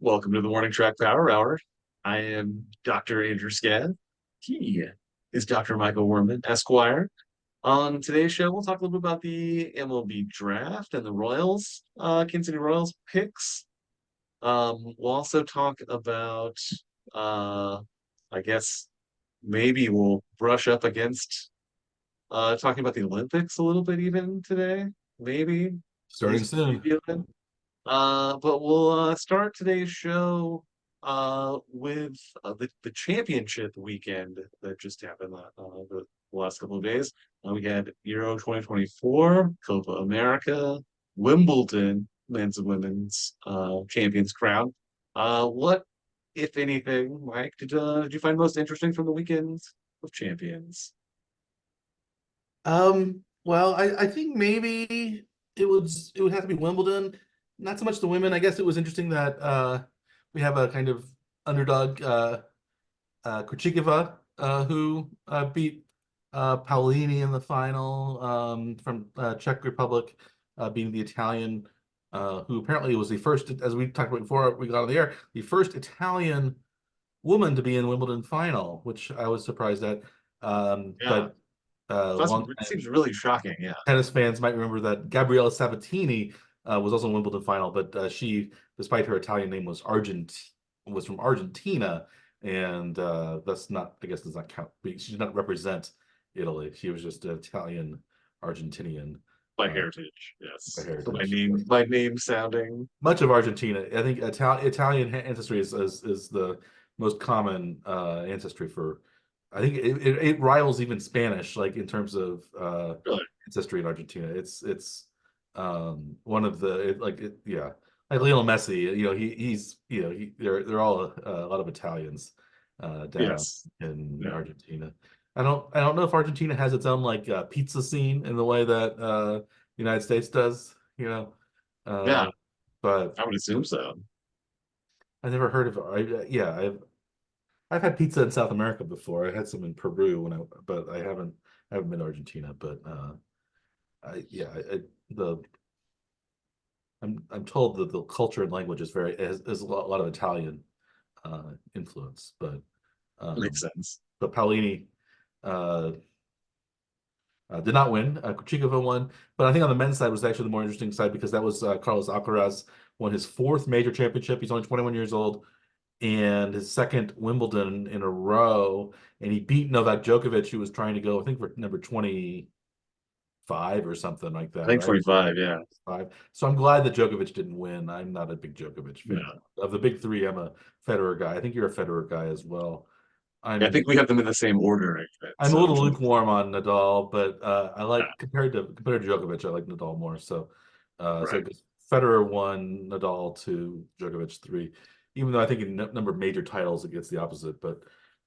Welcome to the Morning Track Power Hour. I am Dr. Andrew Scad. He is Dr. Michael Worman, Esquire. On today's show, we'll talk a little bit about the MLB Draft and the Royals, Kansas City Royals picks. We'll also talk about, uh, I guess, maybe we'll brush up against talking about the Olympics a little bit even today. Maybe, at Starting least soon. preview. But we'll start today's show with the championship weekend that just happened the last couple of days. We had Euro 2024, Copa America, Wimbledon, men's and women's champions crown. What, if anything, Mike, did you find most interesting from the weekend of champions? Well, I think maybe it would have to be Wimbledon. Not so much the women. I guess it was interesting that we have a kind of underdog Kuchikova who beat Paolini in the final from Czech Republic, being the Italian who apparently was the first, as we talked about before we got on the air, the first Italian woman to be in Wimbledon final, which I was surprised at. Yeah, But long it seems really shocking. Yeah. tennis fans might remember that Gabriella Sabatini was also in Wimbledon final, but she, despite her Italian name, was from Argentina, and that's not, I guess, does not count. She did not represent Italy. She was just an Italian Argentinian By uh, heritage, by yes. So heritage. my name sounding. Much of Argentina, I think Italian ancestry is the most common ancestry for. I think it rivals even Spanish, like in terms of Really? ancestry in Argentina. It's one of the yeah, like Lionel Messi. He's they're all a lot of Italians down Yes. in Yeah. Argentina. I don't know if Argentina has its own like pizza scene in the way that the United States does. Yeah, Uh, but I would assume so. I never heard of it. Yeah, I've had pizza in South America before. I had some in Peru but I haven't been to Argentina. But I yeah, the I'm told that the culture and language is a lot of Italian influence. Makes Um, sense. but Paolini uh, did not win. Kuchikova won, but I think on the men's side was actually the more interesting side because that was Carlos Alcaraz won his fourth major championship. He's only 21 years old and his second Wimbledon in a row. And he beat Novak Djokovic, who was trying to go, I think, for number 25 or something like I that, think right? 25, yeah. Five. So I'm glad that Djokovic didn't win. I'm not a big Djokovic fan. Yeah. Of the big three, I'm a Federer guy. I think you're a Federer guy as well. I I'm think we have them in the same order, I'm a so little which one? lukewarm on Nadal, but I Yeah, like compared to Djokovic, I like Nadal more. So right. Federer won, Nadal two, Djokovic three. Even though I think in number of major titles it gets the opposite, but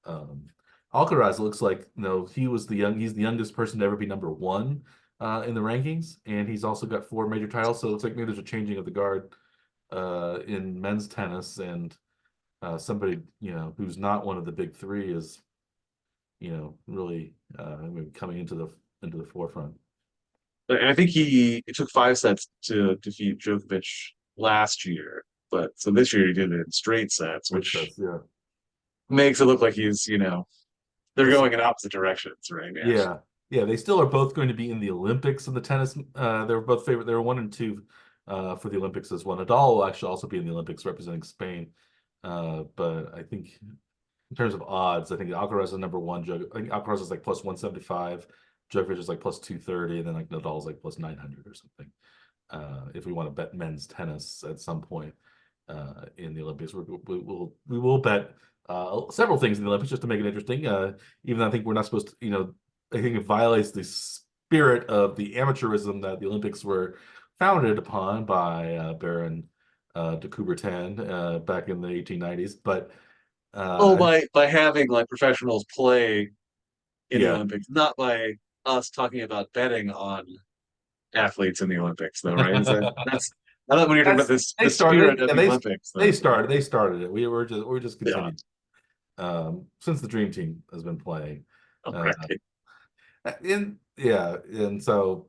um, Alcaraz looks like he's the youngest person to ever be number one in the rankings, and he's also got four major titles. So it looks like maybe there's a changing of the guard in men's tennis, and somebody who's not one of the big three is really maybe coming into the forefront. But I think it took 5 sets to defeat Djokovic last year, but so this year he did it in straight sets, Which which says, yeah, makes it look like they're this, going in opposite directions, right? Yeah. yeah, yeah. They still are both going to be in the Olympics in the tennis. They were both favorite. They were one and two for the Olympics as well. Nadal will actually also be in the Olympics representing Spain. But I think in terms of odds, I think Alcaraz is number one. I think Alcaraz is like plus 175. Djokovic is like plus 230, and then like Nadal's like plus 900 or something. If we want to bet men's tennis at some point in the Olympics, we will bet several things in the Olympics just to make it interesting. Even though I think we're not supposed to, I think it violates the spirit of the amateurism that the Olympics were founded upon by Baron de Coubertin back in the 1890s. But Oh, I, by having like professionals play in the yeah, Olympics, not by us talking about betting on athletes in the Olympics, though, right? That's I thought when you're talking about that's this they the started spirit it. of Yeah, the Olympics, they though. Yeah. started it. We were just Yeah. continuing since the Dream Team has been playing. All Uh, right. and yeah, and so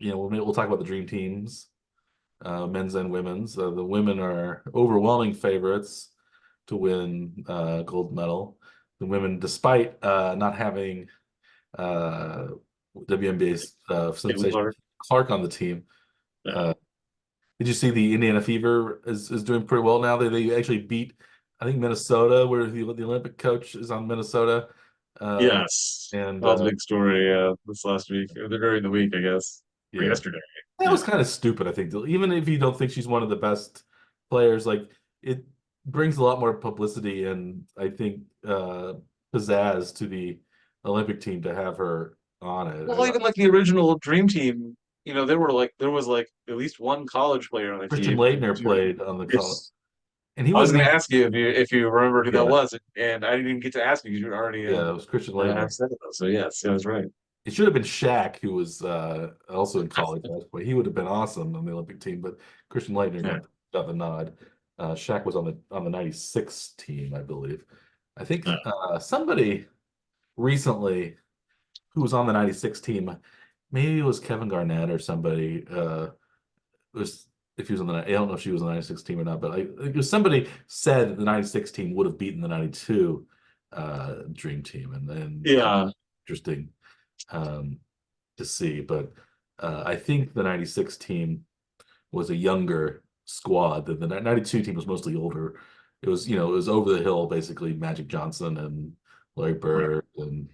we'll talk about the Dream Teams men's and women's. The women are overwhelming favorites to win gold medal. The women, despite not having uh, WNBA's Caitlin sensation Clark. Clark on the team. Yeah. Uh, did you see the Indiana Fever is doing pretty well now? They actually beat, I think, Minnesota, where the Olympic coach is on Minnesota. Uh, Yes. and That was a big story this last week, or during the week, I guess, or Yeah, yesterday. that was Yeah. kind of stupid, I think. Even if you don't think she's one of the best players, like it brings a lot more publicity and I think pizzazz to the Olympic team to have her on it. Well, even like the original Dream Team, there was like at least one college player on the Christian team. Laettner played on the call, Yes. and he I was wasn't going to even. ask you if you remembered who that Yeah, was, and I didn't even get to ask you because you were already yeah, it was Christian have Laettner. said it though. So yes, yeah, that's right. It should have been Shaq, who was also in college basketball. He would have been awesome on the Olympic team, but Christian Laettner Yeah. got the nod. Shaq was on the '96 team, I believe. I think Uh, somebody recently who was on the '96 team, maybe it was Kevin Garnett or somebody. Was if he was on the I don't know if she was on the '96 team or not, but it was somebody said the '96 team would have beaten the '92 Dream Team, and then yeah. interesting um, to see. But I think the '96 team was a younger squad. The '92 team was mostly older. It was over the hill, basically Magic Johnson and Larry Right. Bird, and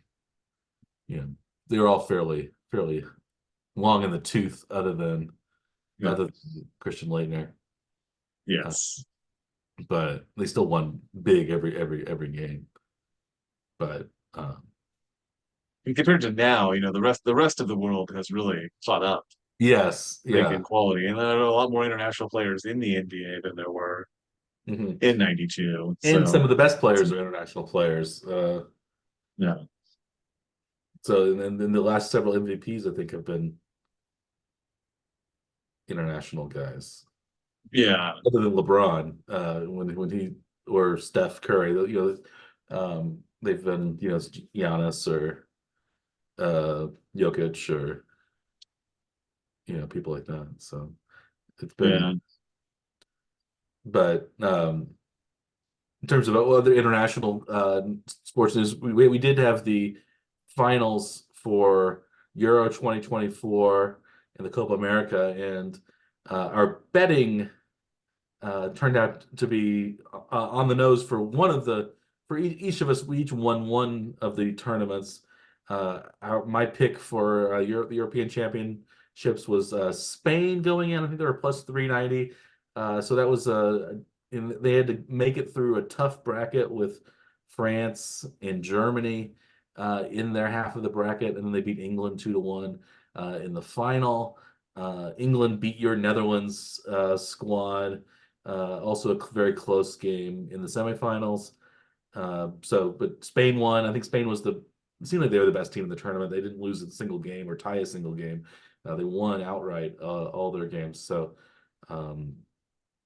you know, they were all fairly long in the tooth, Yeah. other than Christian Laettner. Uh, Yes. but they still won big every game. But And compared to now, the rest of the world has really caught up, yes, I think, in yeah. quality, and there are a lot more international players in the NBA than there were Hmm. in '92. And some So, of the best players are international players. yeah, So and then the last several MVPs, I think, have been international guys, yeah, other than LeBron, when he or Steph Curry. They've been Giannis or Jokic or people like that. So it's been, yeah. but in terms of other international sports news, we did have the finals for Euro 2024 and the Copa America, and our betting turned out to be on the nose for each of us. We each won one of the tournaments. My pick for the European Championships was Spain going in. I think they were plus 390. So that was and they had to make it through a tough bracket with France and Germany in their half of the bracket, and then they beat England 2-1 in the final. England beat your Netherlands squad. Also a very close game in the semifinals. But Spain won. I think Spain was it seemed like they were the best team in the tournament. They didn't lose a single game or tie a single game. They won outright all their games. So um,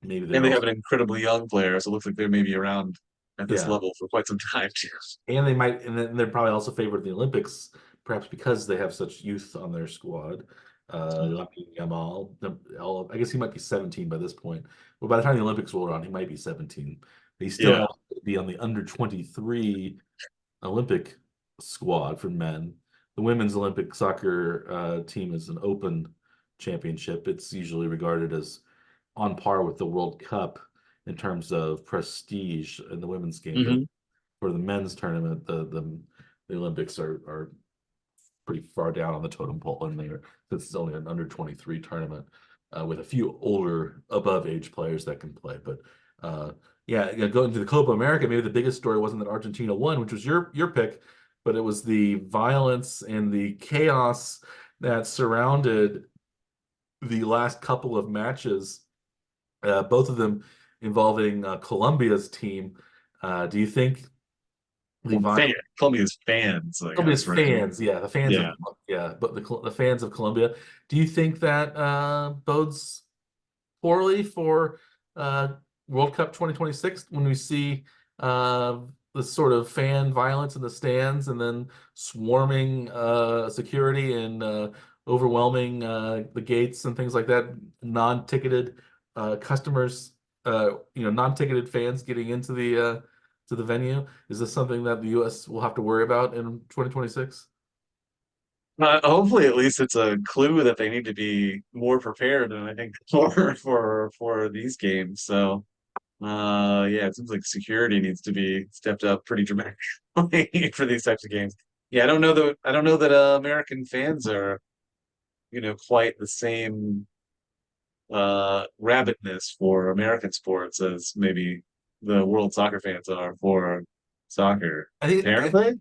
maybe And they're they have also, an incredibly young player, so it looks like they may be around at this yeah. level for quite some time too. And they might, and then they're probably also favored in the Olympics, perhaps because they have such youth on their squad. Yamal, I guess he might be 17 by this point. Well, by the time the Olympics roll around, he might be 17. But he's still Yeah, eligible to be on the under 23 Olympic squad for men. The women's Olympic soccer team is an open championship. It's usually regarded as on par with the World Cup in terms of prestige in the women's game, but hmm for the men's tournament, the Olympics are pretty far down on the totem pole, and they're since it's only an under 23 tournament with a few older above age players that can play. But going to the Copa America, maybe the biggest story wasn't that Argentina won, which was your pick, but it was the violence and the chaos that surrounded the last couple of matches, both of them involving Colombia's team. Do you think the well, violence? Colombia's fans, I Columbia's guess, right? fans, yeah, the fans of Yeah. but the fans of Colombia. Do you think that bodes poorly for uh, World Cup 2026 when we see the sort of fan violence in the stands and then swarming security and overwhelming the gates and things like that, non-ticketed customers, non-ticketed fans getting into the venue? Is this something that the U.S. will have to worry about in 2026? Hopefully, at least it's a clue that they need to be more prepared, and I think for these games. So, yeah, it seems like security needs to be stepped up pretty dramatically for these types of games. Yeah, I don't know that American fans are, quite the same rabidness for American sports as maybe the world soccer fans are for soccer. I think I, Apparently,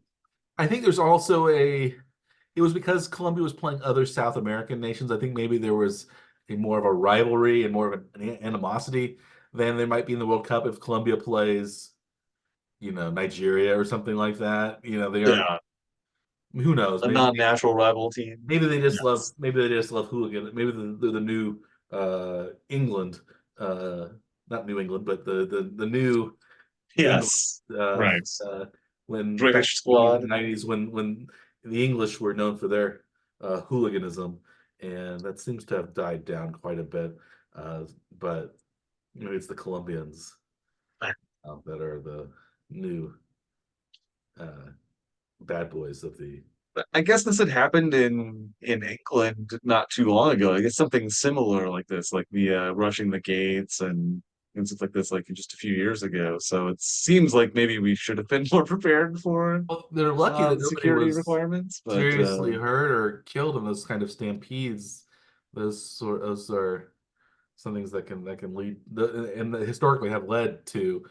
I think there's also it was because Colombia was playing other South American nations. I think maybe there was more of a rivalry and more of an animosity than there might be in the World Cup if Colombia plays, Nigeria or something like that. They aren't, yeah, who knows? a non-natural rival team. Yes. Maybe they just love hooligan. Maybe the new England, uh not New England, but the new England, Yes. uh, Right. uh, when back British in the 80s squad. and 90s, when the English were known for their hooliganism, and that seems to have died down quite a bit. But maybe it's the Colombians that are the new uh, bad boys of the. I guess this had happened in England not too long ago. I guess something similar like this, like the rushing the gates and stuff like this, like just a few years ago. So it seems like maybe we should have been more prepared for Well, they're lucky that the nobody security was requirements. But seriously hurt or killed in those kind of stampedes. Those are some things that can lead and historically have led to,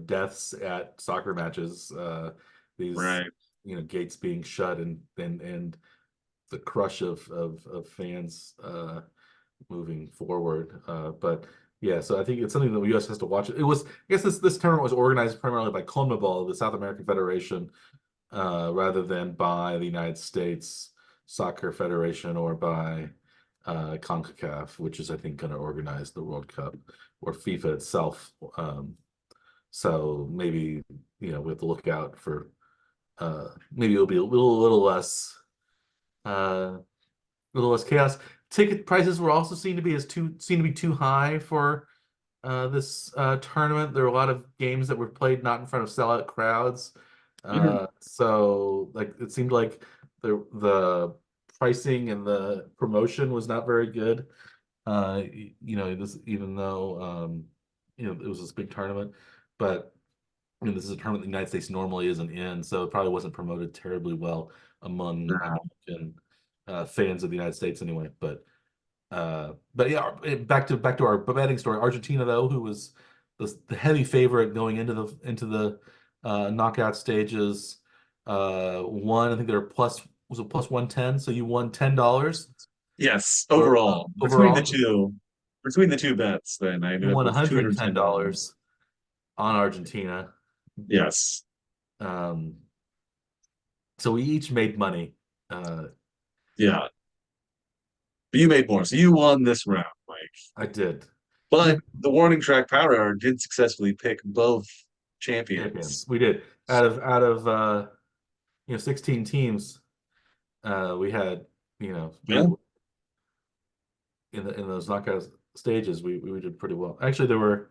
deaths at soccer matches. These right, gates being shut and the crush of fans moving forward. But yeah, so I think it's something that the U.S. has to watch. It was, I guess this tournament was organized primarily by CONMEBOL, the South American Federation, rather than by the United States Soccer Federation or by CONCACAF, which is, I think, going to organize the World Cup, or FIFA itself. So maybe, we have to look out for maybe it'll be a little less uh, chaos. Ticket prices were also seen to be too high for this tournament. There were a lot of games that were played not in front of sellout crowds. Mhm. So like it seemed like the pricing and the promotion was not very good. This, even though it was this big tournament, but this is a tournament the United States normally isn't in, so it probably wasn't promoted terribly well among American fans of the United States anyway. But yeah, back to our betting story. Argentina, though, who was the heavy favorite going into the knockout stages, won. I think they were was it plus 110? So you won $10 Yes, or overall, overall. between the two bets, then I You ended up won with $110 $210. on Argentina. Yes. Um, so we each made money. Uh, Yeah. But you made more. So you won this round, Mike. I did. But the warning track power hour did successfully pick both Champions. champions. We did. Out of 16 teams, we had, Yeah. in those knockout stages, we did pretty well. Actually, there were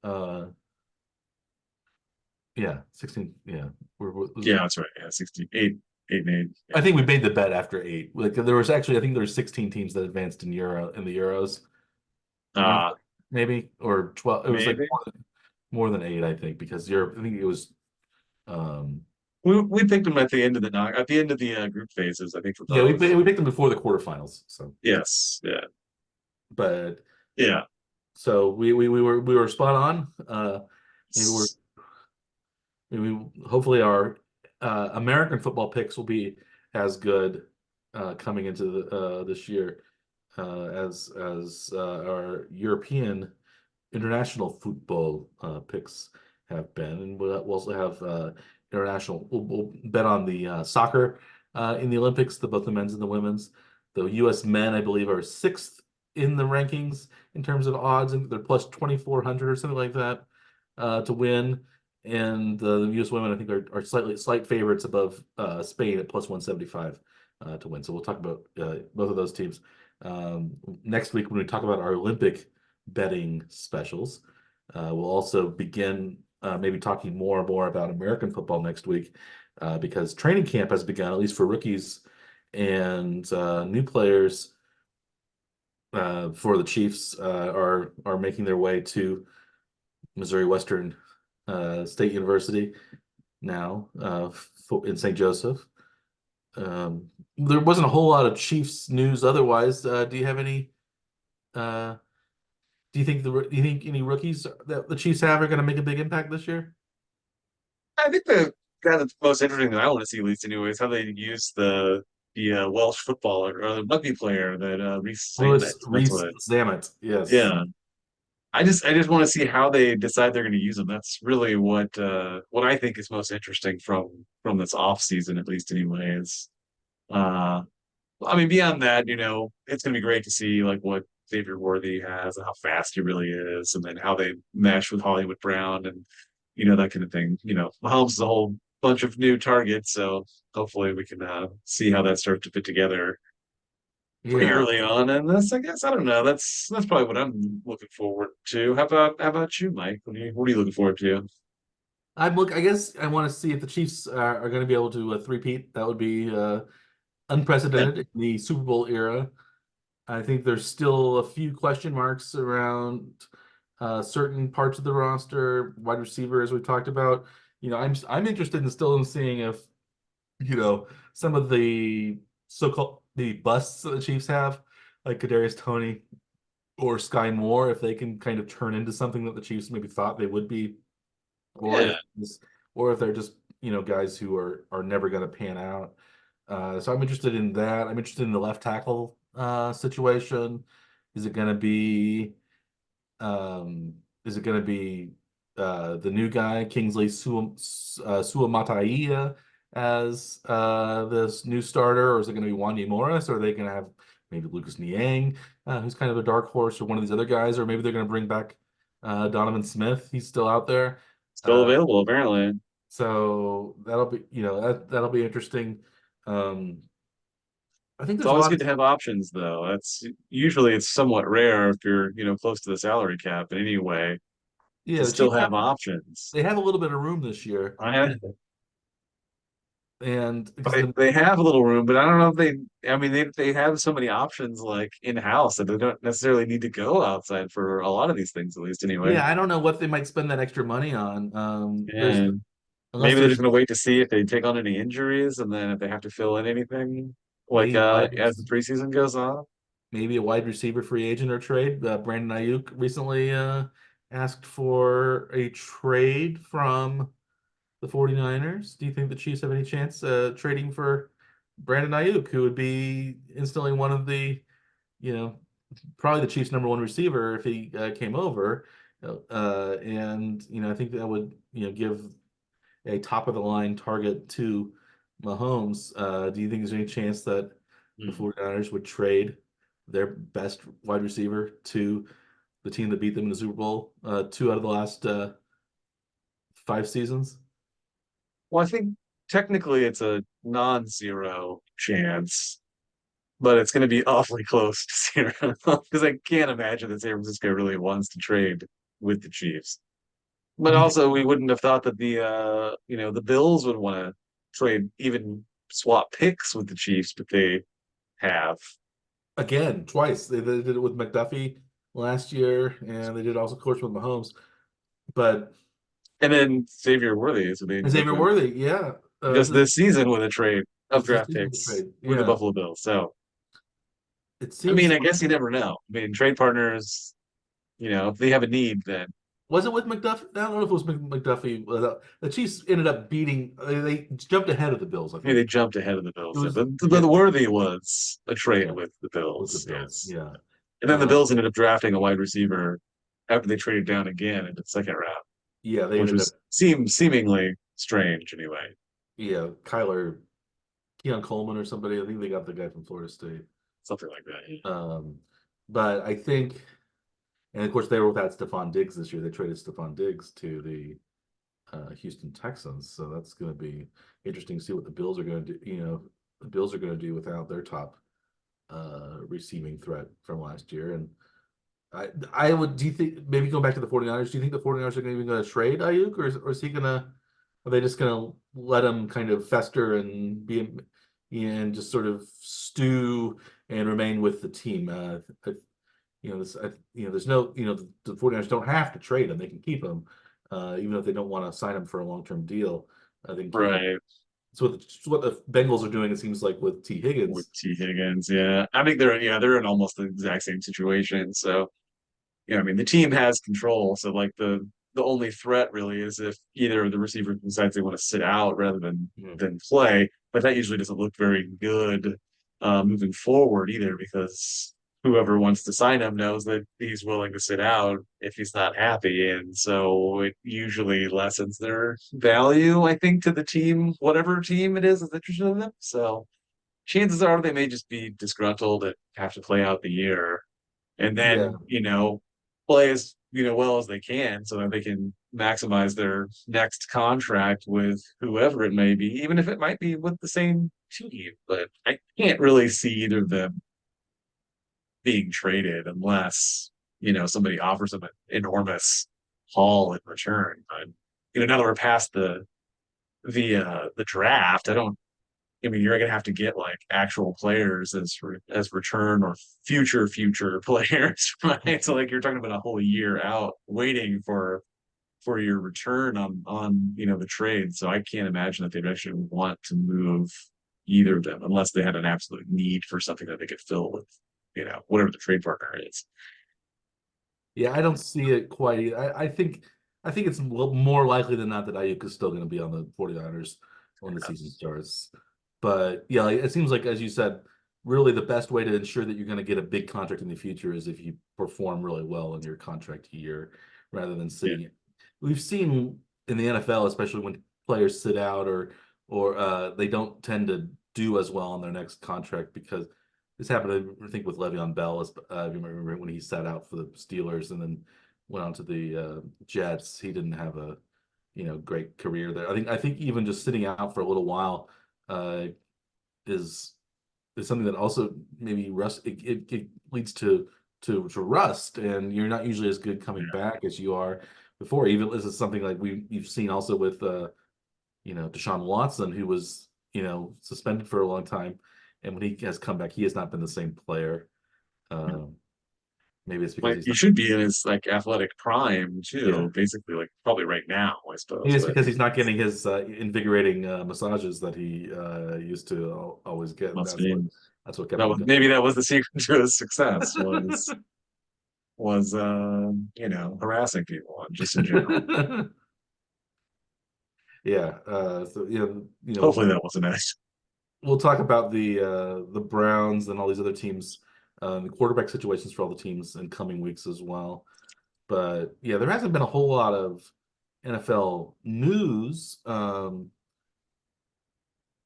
uh yeah, 16, yeah. Yeah, that's right. Yeah, 68, 8 and 8. I Yeah. think we made the bet after 8. Like there was actually, I think there were 16 teams that advanced in the Euros. Uh, Maybe, or 12. It was like maybe. more than 8, I think, because Europe, I think it was um We picked them at the end of the group phases, I think for yeah, we both. we picked them before the quarterfinals. So, Yes. Yeah. but Yeah. so we were spot on. Maybe we're maybe hopefully our American football picks will be as good coming into this year as our European international football picks have been, and we'll also have international. We'll bet on the soccer in the Olympics, both the men's and the women's. The U.S. men, I believe, are sixth in the rankings in terms of odds, and they're plus 2,400 or something like that to win. And the U.S. women, I think, are slight favorites above Spain at plus 175. to win. So we'll talk about both of those teams next week when we talk about our Olympic betting specials. We'll also begin maybe talking more and more about American football next week because training camp has begun, at least for rookies and new players for the Chiefs are making their way to Missouri Western State University now in St. Joseph. There wasn't a whole lot of Chiefs news otherwise. Do you have any? Do you think any rookies that the Chiefs have are going to make a big impact this year? I think the guy that's most interesting that I want to see, at least anyway, is how they use the Welsh footballer or the rugby player that Reese Samet. That's Reese what. Zamet, yes. Yeah. I just want to see how they decide they're going to use them. That's really what I think is most interesting from this off season, at least anyway. Is uh I mean, beyond that, it's going to be great to see like what Xavier Worthy has and how fast he really is, and then how they mesh with Hollywood Brown and that kind of thing. Mahomes is a whole bunch of new targets, so hopefully we can see how that starts to fit together pretty Yeah. early on. And I guess I don't know. That's probably what I'm looking forward to. How about you, Mike? What are you looking forward to? I guess I want to see if the Chiefs are going to be able to three-peat. That would be Yeah, unprecedented in the Super Bowl era. I think there's still a few question marks around certain parts of the roster, wide receiver, as we talked about. I'm interested in still in seeing if some of the so-called the busts that the Chiefs have, like Kadarius Toney or Sky Moore, if they can kind of turn into something that the Chiefs maybe thought they would be, or yeah. if or if they're just guys who are never going to pan out. So I'm interested in that. I'm interested in the left tackle situation. Is it going to be um, is it going to be the new guy Kingsley Suamataia as this new starter, or is it going to be Wanya Morris, or are they going to have maybe Lucas Niang, who's kind of a dark horse, or one of these other guys, or maybe they're going to bring back Donovan Smith. He's still out there. Still Uh, available, apparently. so that'll be, that'll be interesting. Um, I think It's there's a always lot good of, to have options, though. That's usually it's somewhat rare if you're, close to the salary cap in any way yeah, to the still Chiefs have have options. they have a little bit of room this year, I and because they have a little room, but I don't know if I mean, they have so many options like in house that they don't necessarily need to go outside for a lot of these things, at least anyway. yeah, I don't know what they might spend that extra money on. There's And unless maybe they're just there's gonna wait to see if they take on any injuries, and then if they have to fill in anything, like maybe a wide as the preseason goes on. maybe a wide receiver free agent or trade. Brandon Ayuk recently asked for a trade from the 49ers. Do you think the Chiefs have any chance trading for Brandon Ayuk, who would be instantly one of the, you know, probably the Chiefs' number one receiver if he came over? And I think that would give a top of the line target to Mahomes. Do you think there's any chance that the Hmm. 49ers would trade their best wide receiver to the team that beat them in the Super Bowl two out of the last five seasons? Well, I think technically it's a non-zero chance, but it's going to be awfully close to zero because I can't imagine that San Francisco really wants to trade with the Chiefs. But Do you think also, we wouldn't have thought that the Bills would want to trade, even swap picks with the Chiefs, but they have. again twice they did it with McDuffie last year, and they did also, of course, with Mahomes. But And then Xavier Worthy is being with Xavier them Worthy, yeah, just this season with a trade of this is draft the picks trade. with the Yeah, Buffalo Bills. So, it I mean, seems. I guess you never know. I mean, trade partners, if they have a need, then Was it with McDuffie? I don't know if it was McDuffie. The Chiefs ended up beating. They jumped ahead of the Bills, I maybe they think. jumped ahead of the It Bills. Yeah, was but yeah, the Worthy was a trade yeah, with the with the Bills. Bills. Yes. Yeah, And then the uh, Bills ended up drafting a wide receiver after they traded down again in the second round, yeah. They which ended up. was seemingly strange anyway. Yeah, Keon Coleman or somebody. I think they got the guy from Florida State. Something like that. Yeah. Um, but I think, and of course, they were without Stephon Diggs this year. They traded Stephon Diggs to the Houston Texans, so that's going to be interesting to see what the Bills are going to do. the Bills are going to do without their top receiving threat from last year. And I would, do you think, maybe going back to the 49ers, do you think the 49ers are even going to trade Ayuk, or is he going to, are they just going to let him kind of fester and be, and just sort of stew and remain with the team? There's no, the 49ers don't have to trade him. They can keep him, even if they don't want to sign him for a long-term deal. They can keep him. Right. So what the Bengals are doing, it seems like, with T. With Higgins. T. Higgins, yeah. I think they're in almost the exact same situation. So, I mean, the team has control. So like the only threat really is if either of the receivers decides they want to sit out rather than play. But that usually doesn't look very good moving forward either, because whoever wants to sign him knows that he's willing to sit out if he's not happy. And so it usually lessens their value, I think, to the team, whatever team it is interested in them. So chances are they may just be disgruntled and have to play out the year, and Yeah. then play as well as they can so that they can maximize their next contract with whoever it may be, even if it might be with the same team. But I can't really see either of them being traded unless somebody offers them an enormous haul in return. But now that we're past the draft, I mean, you're gonna have to get like actual players as return or future players, right? So like you're talking about a whole year out waiting for your return on the trade. So I can't imagine that they'd actually want to move either of them unless they had an absolute need for something that they could fill with whatever the trade partner is. Yeah, I don't see it quite. I think it's more likely than not that Ayuk is still going to be on the 49ers when the season starts. But yeah, like, it seems like, as you said, really the best way to ensure that you're going to get a big contract in the future is if you perform really well in your contract year, rather than sitting. Yeah. We've seen in the NFL, especially when players sit out or they don't tend to do as well on their next contract, because this happened, I think, with Le'Veon Bell. You remember when he sat out for the Steelers and then went on to the Jets. He didn't have a great career there. I think even just sitting out for a little while uh, is something that also maybe it leads to rust, and you're not usually as good coming back as you are before. Even this is something like you've seen also with Deshaun Watson, who was suspended for a long time, and when he has come back, he has not been the same player. Maybe it's because Like he's he not. should be in his like athletic prime Yeah, too, basically like probably right now, I maybe suppose. it's But because he's not getting his invigorating massages that he used to always get. must be That's what kept him maybe going. that was the secret to his success was harassing people just in general. Yeah. So Hopefully that wasn't it. we'll talk about the Browns and all these other teams, the quarterback situations for all the teams in coming weeks as well. But yeah, there hasn't been a whole lot of NFL news.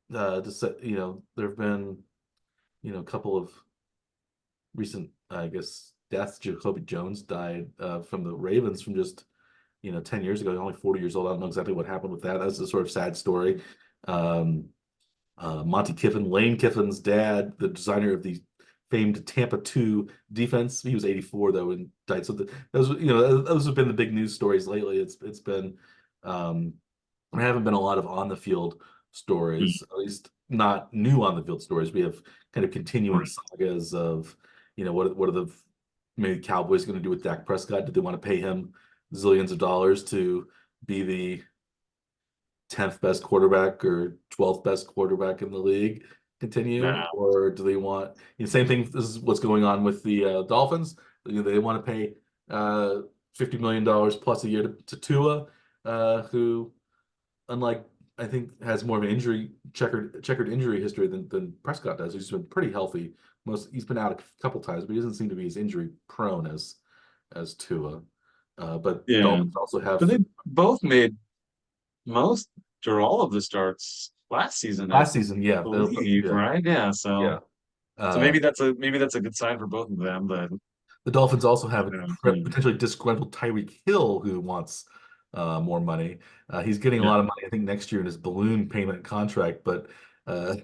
Just there have been a couple of recent, I guess, deaths. Jacoby Jones died from the Ravens from just 10 years ago. He's only 40 years old. I don't know exactly what happened with that. That's a sort of sad story. Um, Monty Kiffin, Lane Kiffin's dad, the designer of the famed Tampa 2 defense. He was 84 though and died. So those have been the big news stories lately. It's been there haven't been a lot of on the field stories, at least not new on the field stories. We have kind of continuing Right. sagas of what are the maybe Cowboys going to do with Dak Prescott? Do they want to pay him zillions of dollars to be the 10th best quarterback or 12th best quarterback in the league continue, Nah. or do they want same thing? This is what's going on with the Dolphins. They want to pay $50 million plus a year to Tua, who, unlike, I think, has more of an checkered injury history than Prescott does. He's been pretty healthy. He's been out a couple times, but he doesn't seem to be as injury prone as Tua. But the Yeah. Dolphins also have But they both made most or all of the starts last season, I last season. Yeah, believe, yeah, right? Yeah. yeah. So Uh, maybe that's a good sign for both of them, but The Dolphins also have a yeah. potentially disgruntled Tyreek Hill who wants more money. He's getting a Yeah. lot of money, I think, next year in his balloon payment contract, but uh,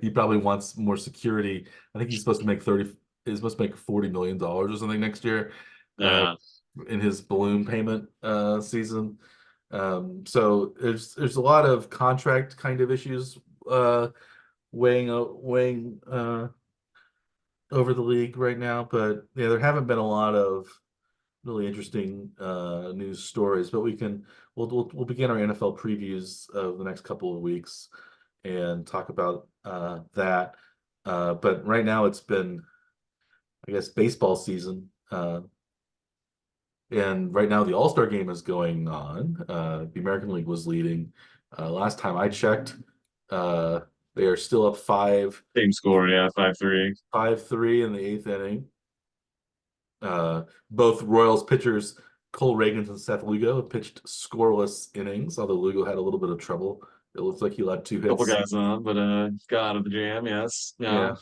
He probably wants more security. I think he's supposed to make 30, he's supposed to make $40 million or something next year, uh, Yeah. in his balloon payment season. So there's a lot of contract kind of issues weighing over the league right now. But yeah, there haven't been a lot of really interesting news stories. But we'll begin our NFL previews of the next couple of weeks and talk about that. But right now it's been, I guess, baseball season. And right now the All Star game is going on. The American League was leading. Last time I checked, uh, they are still up Same score, yeah, 5-3. 5-3 in the eighth inning. Both Royals pitchers, Cole Reagans and Seth Lugo, pitched scoreless innings, although Lugo had a little bit of trouble. It looks like he let two Couple hits. guys on, but got out of the jam, yes. Yeah.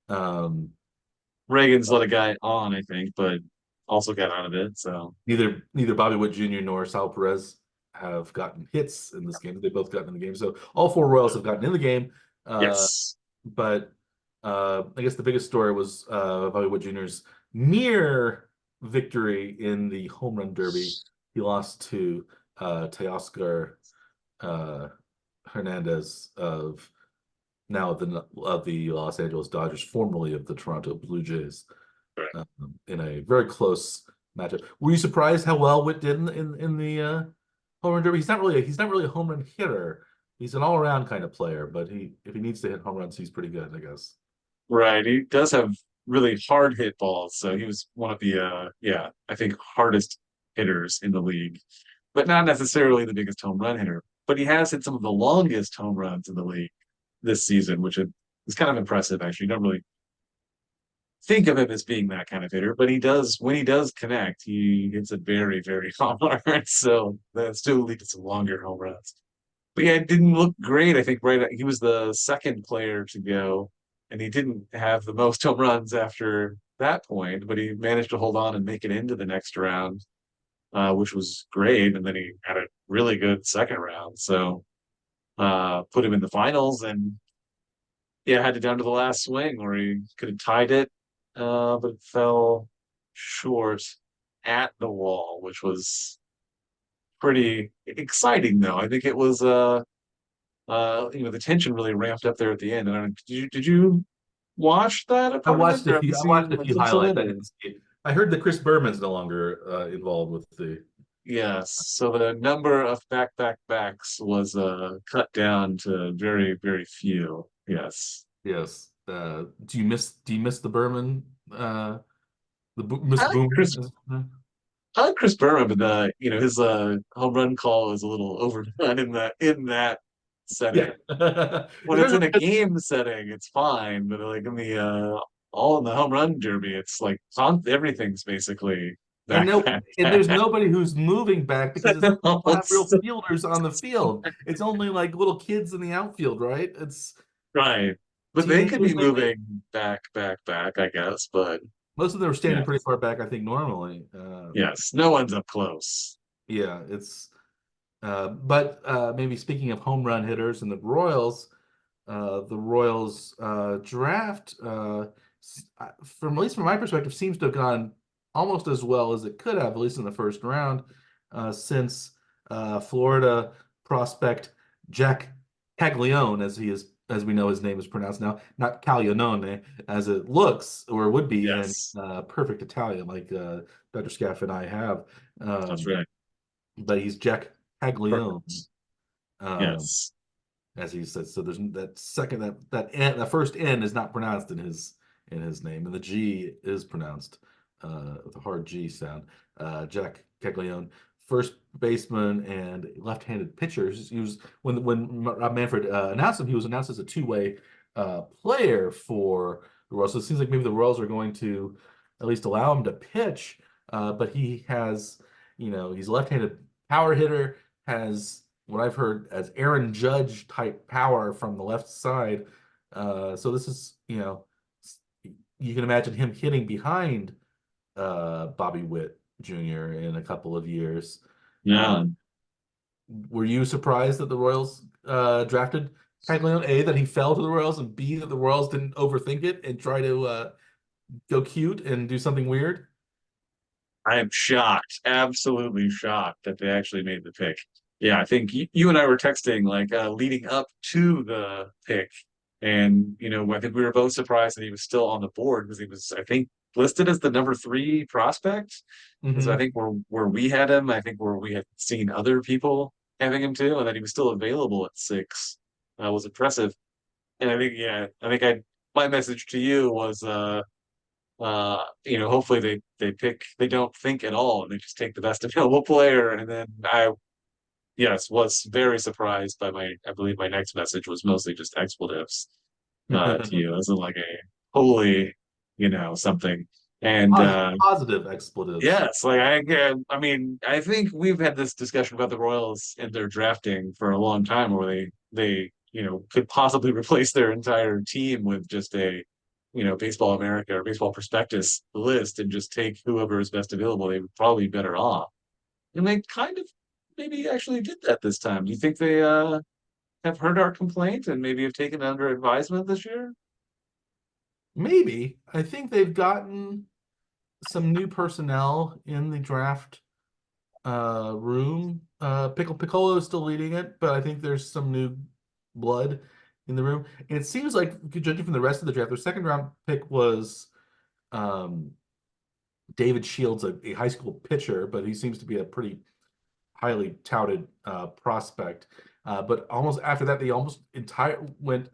Yeah. Um, Reagan's let a guy on, I think, but also got out of it. So neither Bobby Witt Jr. nor Sal Perez have gotten hits in this game. They both gotten in the game. So all four Royals have gotten in the game. Uh, yes. but I guess the biggest story was Bobby Witt Jr.'s near victory in the home run derby. He lost to Teoscar uh, Hernandez of the Los Angeles Dodgers, formerly of the Toronto Blue Jays, Right. in a very close matchup. Were you surprised how well Witt did in the home run derby? He's not really a home run hitter. He's an all around kind of player, but if he needs to hit home runs, he's pretty good, I guess. Right. He does have really hard hit balls. So he was one of the yeah, I think hardest hitters in the league, but not necessarily the biggest home run hitter. But he has hit some of the longest home runs in the league this season, which is kind of impressive actually. You don't really think of him as being that kind of hitter, but he does when he does connect, he hits it very, very hard. So that still leads to some longer home runs. But yeah, it didn't look great. I think he was the second player to go, and he didn't have the most home runs after that point, but he managed to hold on and make it into the next round, which was great. And then he had a really good second round. So put him in the finals and yeah, had it down to the last swing where he could have tied it, but it fell short at the wall, which was pretty exciting though. I think it was the tension really ramped up there at the end. And I don't, did you watch that I part of it, watched or a have you few. I watched seen a few clips of highlights. it? I Or didn't see it. I heard that Chris Berman's no longer involved with the. yes, so the number of back-to-backs was cut down to very, very few. Yes. Yes. Do you miss the Berman? Miss I like Boomer? Chris I like Chris Berman, but his home run call is a little overdone in that Yeah. setting. When it's Especially in a because game setting, it's fine, but like in the all in the home run derby, it's like everything's basically and back no back and there's back. nobody who's moving back because it's not people have real Almost. fielders on the field. It's only like little kids in the outfield, right? It's Right. But they could teenagers be maybe. moving back, back, back, I guess. But Most of them are standing yeah, pretty far back, I think, normally. yes, no one's up close. Yeah, it's but maybe speaking of home run hitters and the Royals draft, from at least from my perspective, seems to have gone almost as well as it could have, at least in the first round, since Florida prospect Jac Caglianone, as we know his name is pronounced now, not Caglianone, as it looks or would be in Yes, perfect Italian, like Dr. Scaff and I have. that's Um, right. but he's Jac Caglianone. Perfect. Um, Yes. as he said. So there's that second that first N is not pronounced in his name, and the G is pronounced with a hard G sound. Jac Caglione, first baseman and left-handed pitcher. He was when Rob Manfred announced him, he was announced as a two-way player for the Royals. So it seems like maybe the Royals are going to at least allow him to pitch, but he has, he's a left-handed power hitter, has what I've heard as Aaron Judge type power from the left side. So this is, you can imagine him hitting behind Bobby Witt Jr. in a couple of years. Uh, Yeah. were you surprised that the Royals drafted Caglianone, A, that he fell to the Royals, and B, that the Royals didn't overthink it and try to go cute and do something weird? I am shocked, absolutely shocked that they actually made the pick. Yeah, I think you and I were texting like leading up to the pick, and I think we were both surprised that he was still on the board because he was, I think, listed as the number three prospect. Because I Hmm. think where we had him, I think where we had seen other people having him too, and that he was still available at six was impressive. And I think, yeah, I think my message to you was hopefully they don't think at all and they just take the best available player. And then yes, was very surprised by I believe my next message was mostly just expletives to you. It wasn't like a holy, something. And Positive expletives. yes, like I mean, I think we've had this discussion about the Royals and their drafting for a long time, where they could possibly replace their entire team with just a Baseball America or Baseball Prospectus list and just take whoever is best available. They would probably be better off, and they kind of maybe actually did that this time. Do you think they have heard our complaint and maybe have taken it under advisement this year? Maybe. I think they've gotten some new personnel in the draft room. Piccolo is still leading it, but I think there's some new blood in the room. And it seems like, judging from the rest of the draft, their second round pick was um, David Shields, a high school pitcher, but he seems to be a pretty highly touted prospect. But almost after that, they almost entire went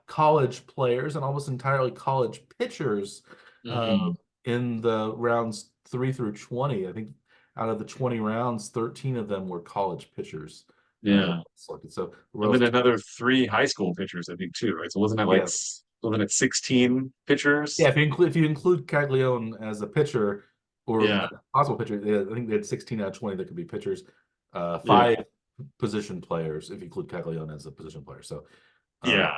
college players and almost entirely college pitchers Hmm. in the rounds 3 through 20. I think out of the 20 rounds, 13 of them were college pitchers that Yeah. were selected. So the And then Royals, another three high school pitchers, I think, too, right? So yeah, wasn't it 16 yeah. pitchers? If you include Caglione as a pitcher or Yeah. a possible pitcher, I think they had 16 out of 20 that could be pitchers. Yeah. Five position players if you include Caglione as a position player. So uh, Yeah.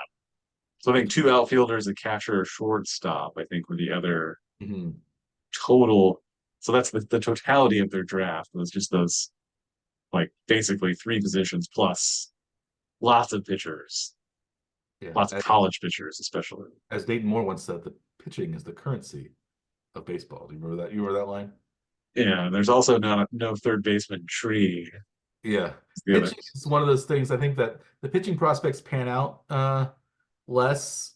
So I think two outfielders, a catcher, a shortstop, I think were the other mhm. total. So that's the totality of their draft was just those like basically three positions plus lots of pitchers, Yeah. lots of college pitchers, especially. As Dayton Moore once said, the pitching is the currency of baseball. Do you remember that? You remember that line? Yeah. And there's also no third baseman tree. Yeah. It's the other. Pitching is one of those things. I think that the pitching prospects pan out less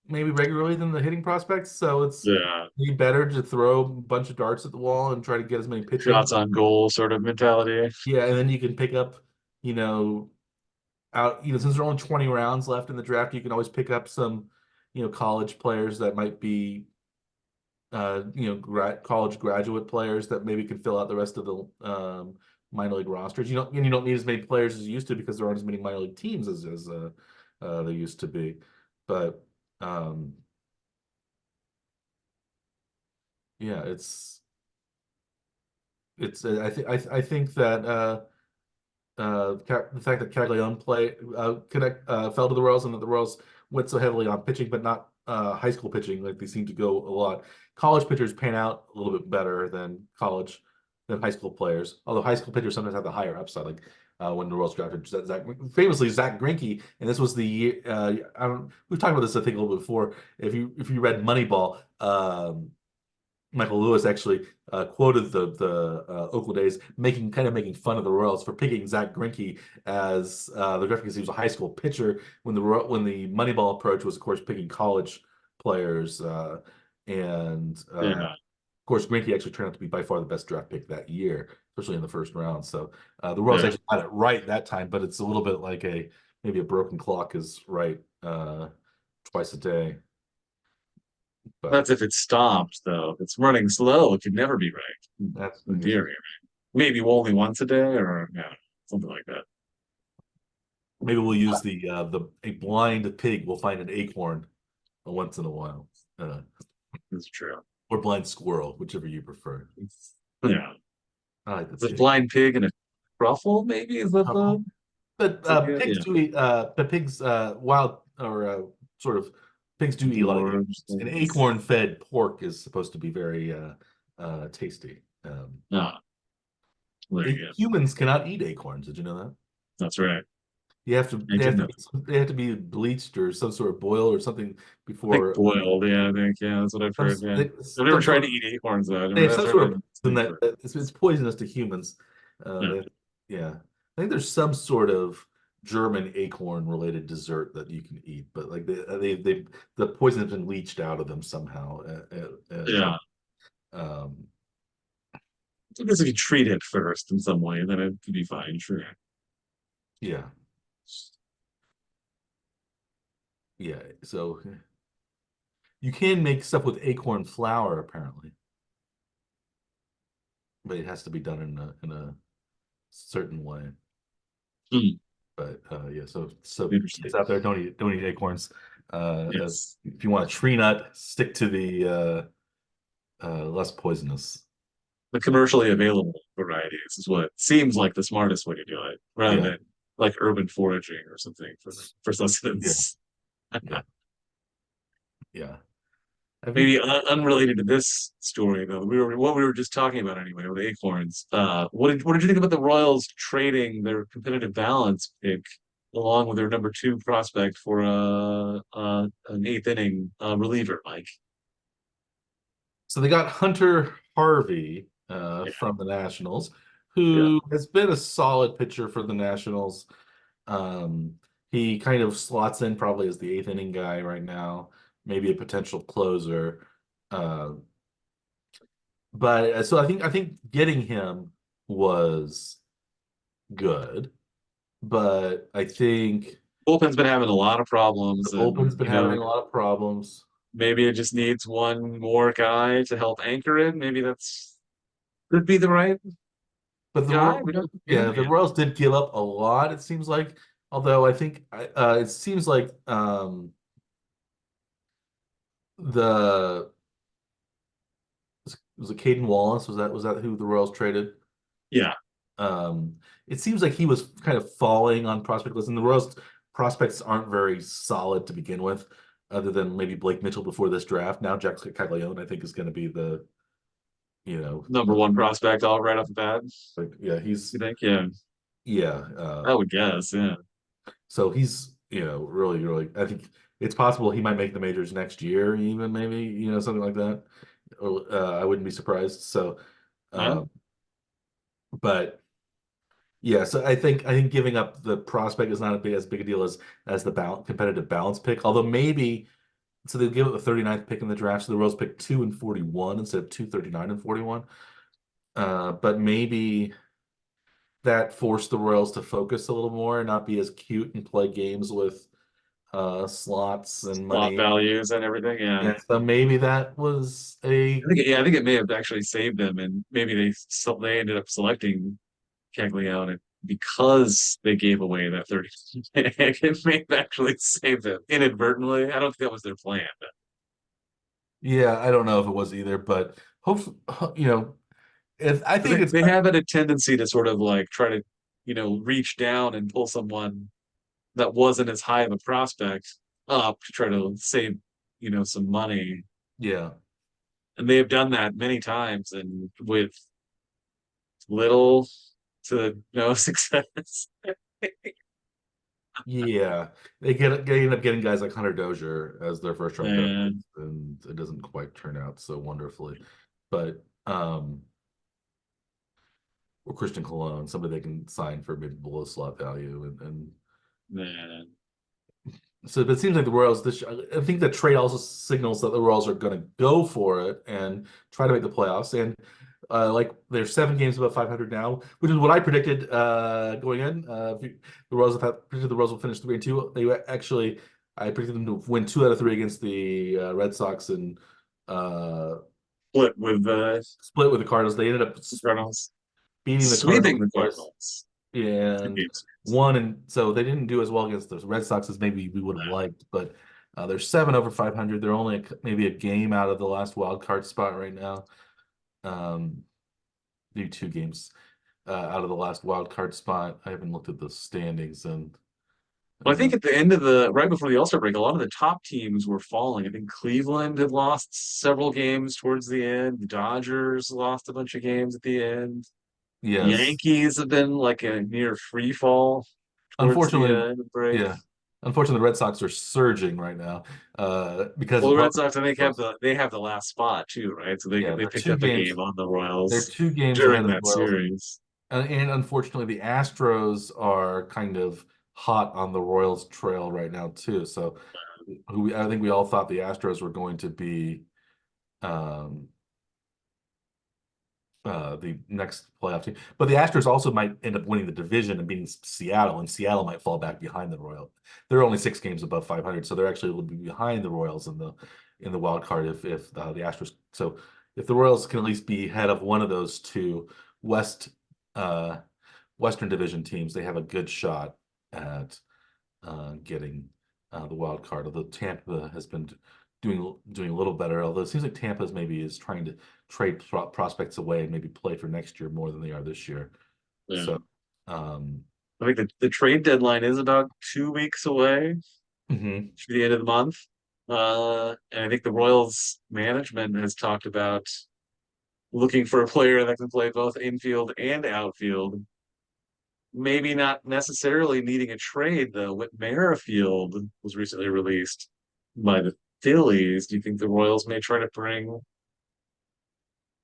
maybe regularly than the hitting prospects. So it's Yeah. maybe better to throw a bunch of darts at the wall and try to get as many pitching. Shots on goal sort of mentality. Yeah, and then you can pick up, you know, since there are only 20 rounds left in the draft, you can always pick up some, college players that might be college graduate players that maybe can fill out the rest of the minor league rosters. You don't need as many players as you used to because there aren't as many minor league teams as there used to be. But um, yeah, it's I think that the fact that Caglianone fell to the Royals and that the Royals went so heavily on pitching, but not high school pitching like they seem to go a lot. College pitchers pan out a little bit better than high school players. Although high school pitchers sometimes have the higher upside, like when the Royals drafted famously Zac Greinke, and this was the year. I don't. We've talked about this I think a little bit before. If you read Moneyball, Michael Lewis actually quoted the Oakland A's making fun of the Royals for picking Zac Greinke as the draft because he was a high school pitcher when the Moneyball approach was of course picking college players and of Yeah. course Greinke actually turned out to be by far the best draft pick that year, especially in the first round. So the Royals Yeah. actually got it right that time, but it's a little bit like maybe a broken clock is right twice a day. But That's if it stops, though. If it's running slow, it could never be right. that's In theory, right? Maybe only once a day, or yeah, something like that. maybe we'll use the a blind pig will find an acorn once in a while, That's true. or blind squirrel, whichever you prefer. Yeah. I like the The pig. blind pig and a truffle, maybe is that the But is that the pigs yeah. do eat. The pigs wild or sort of pigs do eat a lot of Dwarves, acorns. An things. acorn-fed pork is supposed to be very tasty. Ah, there you go. Humans cannot eat acorns. Did you know that? That's right. You have to I they did have to know. be they have to be bleached or some sort of boil or something I think before boiled, yeah, I think, yeah, that's what I've heard, yeah. I've never some tried to sort eat acorns though. I've they have never some tried sort to of poison sleep for it. that it's poisonous to humans. No. Yeah, I think there's some sort of German acorn related dessert that you can eat, but like the poison has been leached out of them somehow. Yeah. Um, I guess if you treat it first in some way, then it could be fine, sure. yeah, yeah. So you can make stuff with acorn flour apparently, but it has to be done in a certain way. Hmm. But yeah, so Interesting. kids out there, don't eat acorns. Yes. If you want a tree nut, stick to the less poisonous. The commercially available varieties is what seems like the smartest way to do it, rather Yeah, than like urban foraging or something for yeah, sustenance. yeah, yeah. I think Maybe unrelated to this story though, what we were just talking about anyway with acorns. What did you think about the Royals trading their competitive balance pick along with their number two prospect for an eighth inning reliever, Mike? so. They got Hunter Harvey Yeah, from the Nationals, yeah, who has been a solid pitcher for the Nationals. Um, he kind of slots in probably as the eighth inning guy right now, maybe a potential closer. Uh, but so I think getting him was good, but I think bullpen's been having a lot of the problems, bullpen's and been having a lot of problems. maybe it just needs one more guy to help anchor it. Maybe that's could be the right But guy. We don't. Yeah, yeah, the Royals did give up a lot, it seems like. Although I think it seems like the was it Caden Wallace? Was that who the Royals traded? yeah. Um, it seems like he was kind of falling on prospect list, and the Royals prospects aren't very solid to begin with, other than maybe Blake Mitchell before this draft. Now Jac Caglianone, I think, is going to be the you know Number the one prospect, all right off the bat. like yeah You he's think? Yeah, yeah I would guess. Yeah. so he's really I think it's possible he might make the majors next year, even maybe something like that. Or I wouldn't be surprised. So, Yeah. um, but yeah, so I think giving up the prospect is not as big a deal as the competitive balance pick. Although maybe so they give up the 39th pick in the draft, so the Royals pick 2 and 41 instead of 239 and 41. But maybe that forced the Royals to focus a little more and not be as cute and play games with slots and Lot money. values and everything. Yeah. And so maybe that was a I think it may have actually saved them, and maybe they ended up selecting Caglianone because they gave away that 30 pick. It may have actually saved them inadvertently. I don't think that was their plan. yeah, I don't know if it was either, but hopefully, I think it's They have a tendency to sort of like try to, reach down and pull someone that wasn't as high of a prospect up to try to save, some money. yeah, And they have done that many times and with little to no success. yeah. They end up getting guys like Hunter Dozier as their first round pick, And and it doesn't quite turn out so wonderfully. But or Christian Cologne, somebody they can sign for maybe below slot value, and man, so it seems like the Royals. I think the trade also signals that the Royals are going to go for it and try to make the playoffs. And like they're 7 games above 500 now, which is what I predicted going in. The Royals predicted the Royals will finish 3-2. I predicted them to win 2 out of 3 against the Red Sox and uh, split with split with the Cardinals. They ended up the Cardinals, beating the sweeping Cardinals the twice. Cardinals. Two And games. one, and so they didn't do as well against the Red Sox as maybe we would have liked, but they're 7 over 500. They're only maybe a game out of the last wild card spot right now. Maybe 2 games out of the last wild card spot. I haven't looked at the standings, and Well, I uh, think at the end right before the All-Star break, a lot of the top teams were falling. I think Cleveland had lost several games towards the end. The Dodgers lost a bunch of games at the end. yes, Yankees have been like a near free fall towards the Unfortunately, end of break. yeah. Unfortunately, the Red Sox are surging right now because Well, of the Red both. Sox, I think, have the last spot too, right? So Yeah, they picked up a game on the they're Royals 2 games ahead during of the that Royals. series. And unfortunately, the Astros are kind of hot on the Royals trail right now too. So I think we all thought the Astros were going to be um, the next playoff team. But the Astros also might end up winning the division and beating Seattle, and Seattle might fall back behind the Royals. They're only 6 games above 500, so they're actually a little bit behind the Royals in the wild card if the Astros. So if the Royals can at least be ahead of one of those two West uh, Western Division teams, they have a good shot at getting the wild card. Although Tampa has been doing a little better. Although it seems like Tampa's maybe is trying to trade prospects away and maybe play for next year more than they are this year. Yeah. So, um, I think the trade deadline is about 2 weeks away mhm. to the end of the month. And I think the Royals management has talked about looking for a player that can play both infield and outfield. Maybe not necessarily needing a trade, though. Whit Merrifield was recently released by the Phillies. Do you think the Royals may try to bring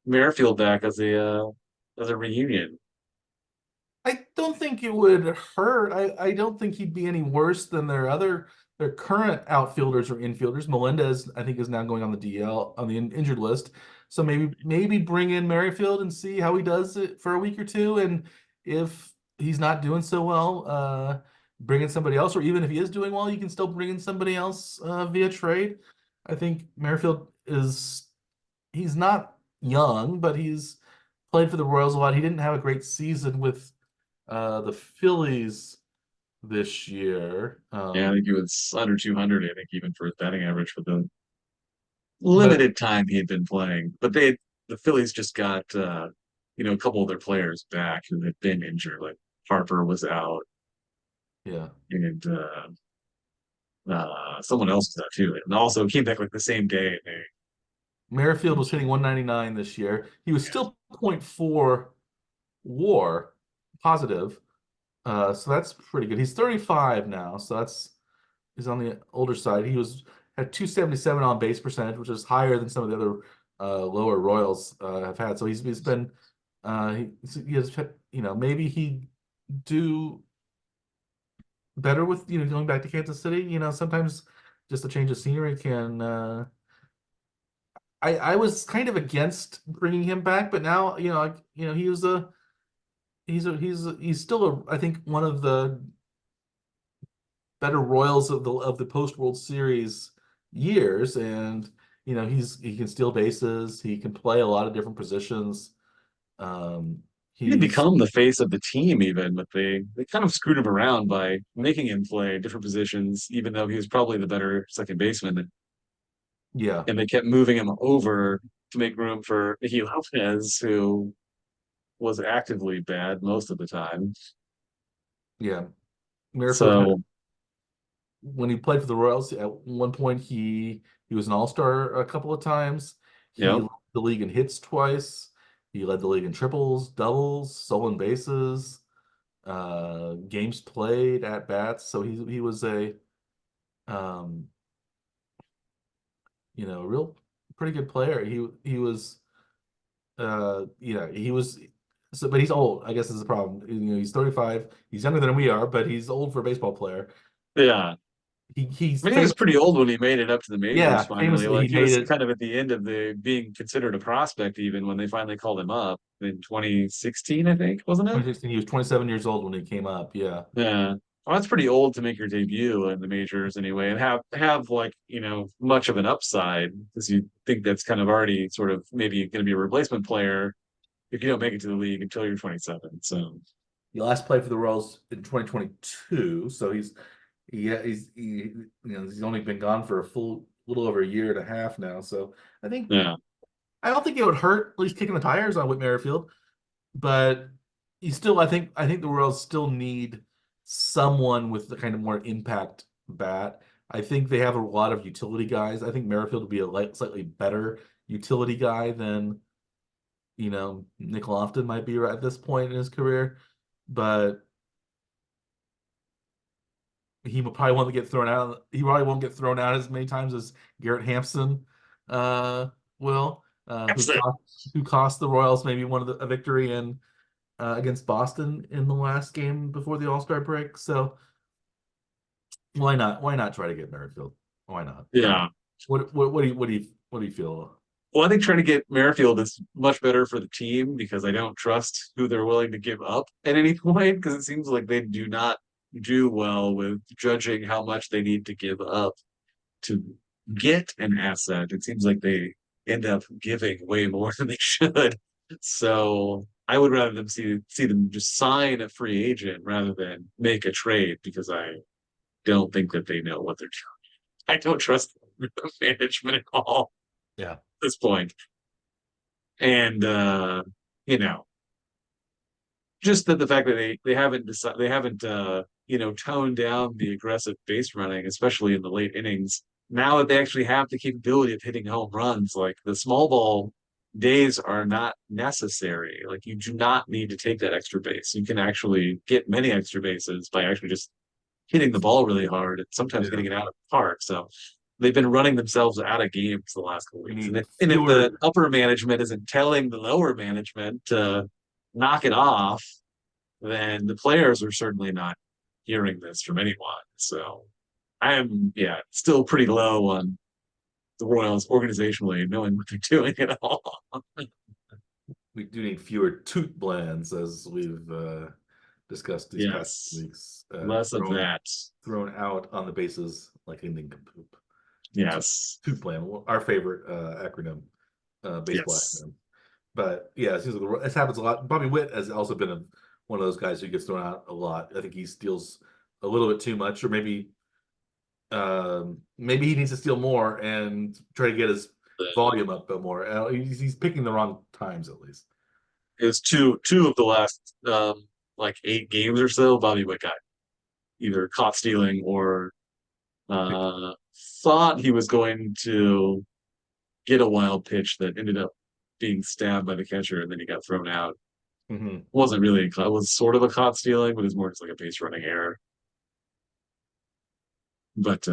Merrifield back as a reunion? I don't think it would hurt. I don't think he'd be any worse than their current outfielders or infielders. Melendez, I think, is now going on the DL on the injured list. So maybe bring in Merrifield and see how he does it for a week or two. And if he's not doing so well, bring in somebody else. Or even if he is doing well, you can still bring in somebody else via trade. I think Merrifield he's not young, but he's played for the Royals a lot. He didn't have a great season with the Phillies this year. Yeah, I think he was under 200, I think, even for his batting average for the But limited time he had been playing. But the Phillies just got, a couple of their players back who had been injured. Like Harper was out, yeah, and someone else was out too. And also came back like the same day. Merrifield was hitting 199 this year. He was still point 0.4 WAR positive, so that's pretty good. He's 35 now, so he's on the older side. He was had 277 on base percentage, which is higher than some of the other lower Royals have had. So he's been he has maybe he do better with going back to Kansas City. Sometimes just a change of scenery can. I was kind of against bringing him back, but now he was he's still I think one of the better Royals of the post World Series years, and he can steal bases, he can play a lot of different positions. Um, He had he's become the face of the team even, but they kind of screwed him around by making him play different positions, even though he was probably the better second baseman. Yeah, And they kept moving him over to make room for Nicky Lopez, who was actively bad most of the time. yeah. Merrifield had So, when he played for the Royals, at one point he was an all-star a couple of times. He yeah, led the league in hits twice. He led the league in triples, doubles, stolen bases, games played, at bats. So he was a um, real pretty good player. He was he was but he's old, I guess is the problem. He's 35. He's younger than we are, but he's old for a baseball player. yeah. He's I mean, he was famous. pretty old when he made it up to the majors Yeah, finally. famously he Like he made was it kind of at the end of the being considered a prospect even when they finally called him up in 2016, I think, wasn't it? 2016. He was 27 years old when he came up. Yeah. Yeah. Well, that's pretty old to make your debut in the majors anyway, and have like, much of an upside because you think that's kind of already sort of maybe going to be a replacement player if you don't make it to the league until you're 27. So, He last played for the Royals in 2022, so he's only been gone for a full little over a year and a half now. So I think yeah. I don't think it would hurt at least kicking the tires on Whit Merrifield, but you still I think the Royals still need someone with the kind of more impact bat. I think they have a lot of utility guys. I think Merrifield would be a slightly better utility guy than Nick Lofton might be right at this point in his career. But he will probably won't get thrown out. He probably won't get thrown out as many times as Garrett Hampson will, That's it. who cost the Royals maybe a victory in against Boston in the last game before the All-Star break. So why not? Why not try to get Merrifield? Why not? Yeah. What do you feel? Well, I think trying to get Merrifield is much better for the team because I don't trust who they're willing to give up at any point because it seems like they do not do well with judging how much they need to give up to get an asset. It seems like they end up giving way more than they should. So I would rather them see them just sign a free agent rather than make a trade because I don't think that they know what they're doing. I don't trust management at all Yeah. at this point. And you know, just that the fact that they haven't decided they haven't toned down the aggressive base running, especially in the late innings. Now that they actually have the capability of hitting home runs, like the small ball days are not necessary. Like you do not need to take that extra base. You can actually get many extra bases by actually just hitting the ball really hard and sometimes Yeah. getting it out of the park. So they've been running themselves out of games the last couple We weeks. need And if the fewer. upper management isn't telling the lower management to knock it off, then the players are certainly not hearing this from anyone. So I am, yeah, still pretty low on the Royals organizationally, knowing what they're doing at all. We do need fewer toot blends, as we've discussed these past Yes, weeks. less of that. Thrown out on the bases like a nincompoop. Yes, Toot blend, our favorite acronym, baseball yes. acronym. But yeah, it seems like this happens a lot. Bobby Witt has also been one of those guys who gets thrown out a lot. I think he steals a little bit too much, or maybe he needs to steal more and try to get his volume up a bit more. He's picking the wrong times, at least. It was two of the last like 8 games or so. Bobby Witt got either caught stealing or uh, thought he was going to get a wild pitch that ended up being stabbed by the catcher, and then he got thrown out. Mm-hmm. Wasn't really it was sort of a caught stealing, but it's more just like a base running error. But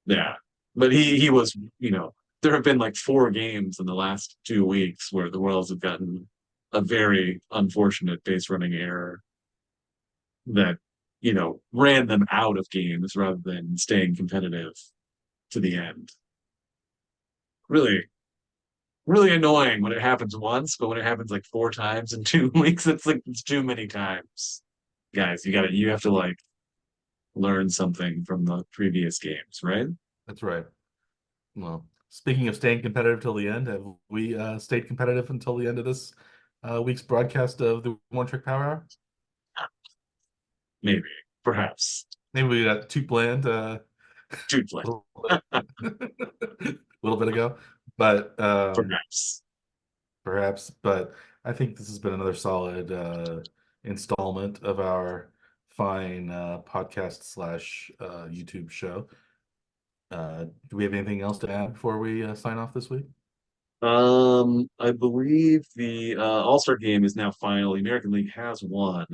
yeah, but he was there have been like 4 games in the last 2 weeks where the Royals have gotten a very unfortunate base running error that ran them out of games rather than staying competitive to the end. Really, really annoying when it happens once, but when it happens like 4 times in 2 weeks, it's too many times. Guys, you have to like learn something from the previous games, right? That's right. Well, speaking of staying competitive till the end, have we stayed competitive until the end of this week's broadcast of the One Trick Power Hour? Maybe, perhaps. Maybe we got too bland Dude, like, a little bit ago, but perhaps. perhaps. But I think this has been another solid installment of our fine podcast slash YouTube show. Do we have anything else to add before we sign off this week? I believe the All-Star game is now final. The American League has won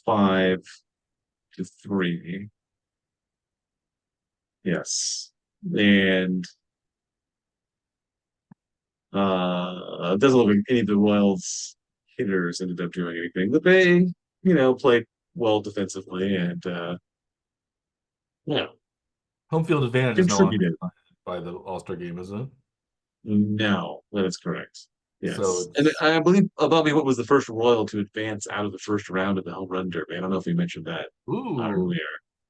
5-3. Yes. And it doesn't look like any of the Royals hitters ended up doing anything, but they, played well defensively and yeah, Home field advantage is no longer contributed. by the All-Star game, isn't it? No, that is correct. So Yes. And it's I believe Bobby Witt was the first Royal to advance out of the first round of the home run derby. I don't know if we mentioned that ooh, earlier.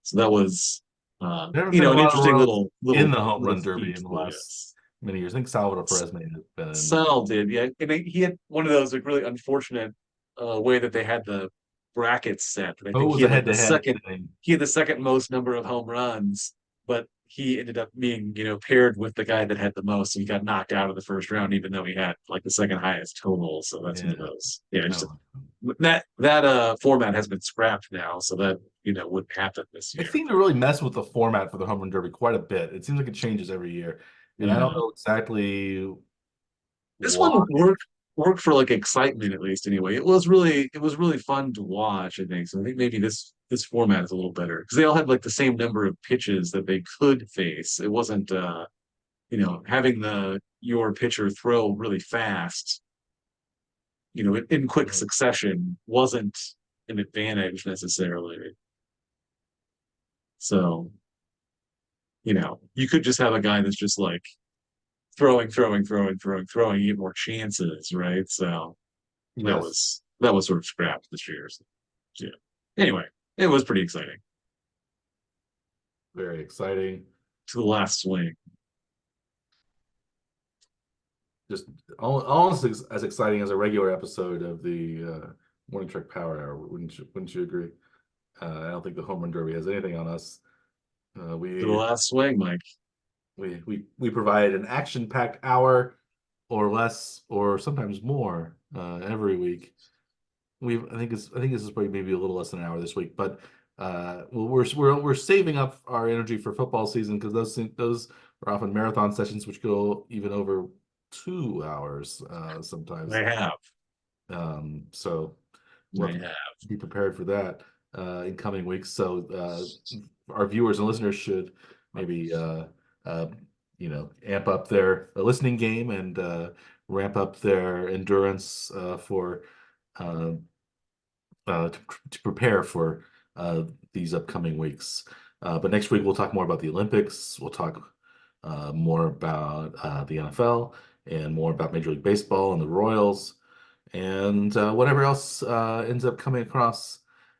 So that was there have been a an lot of interesting Royals little in little the home little run derby feat in the for last us. many years. I think Salvador Perez may have been. Sal did, yeah. And he had one of those like really unfortunate way that they had the brackets set. And I Oh, it think was a head-to-head thing. he had the second most number of home runs, but he ended up being, paired with the guy that had the most. So he got knocked out of the first round, even though he had like the second highest total. So that's one Yeah. of those. Yeah, just Oh. that format has been scrapped now, so that wouldn't happen this They year. seem to really mess with the format for the home run derby quite a bit. It seems like it changes every year, and I don't Yeah. know exactly This why. one worked for like excitement at least anyway. It was really fun to watch, I think. So I think maybe this this format is a little better because they all had like the same number of pitches that they could face. It wasn't having the your pitcher throw really fast, in quick Mhm. succession wasn't an advantage necessarily. So, you could just have a guy that's just like throwing, throwing, throwing, throwing, throwing, you get more chances, right? So that Yes, was that was sort of scrapped this year. So, yeah. Anyway, it was pretty exciting very exciting. to the last swing. Just almost as exciting as a regular episode of the Morning Trek Power Hour. Wouldn't you agree? I don't think the home run derby has anything on us. Uh, To the we last swing, Mike. we provide an action-packed hour or less, or sometimes more every week. I think this is probably maybe a little less than an hour this week, but well, we're saving up our energy for football season because those are often marathon sessions which go even over 2 hours sometimes. I have. So we'll I have to have. be prepared for that in coming weeks. So our viewers and listeners should maybe uh, amp up their listening game and ramp up their endurance for uh, to prepare for these upcoming weeks. But next week we'll talk more about the Olympics. We'll talk more about the NFL and more about Major League Baseball and the Royals and whatever else ends up coming across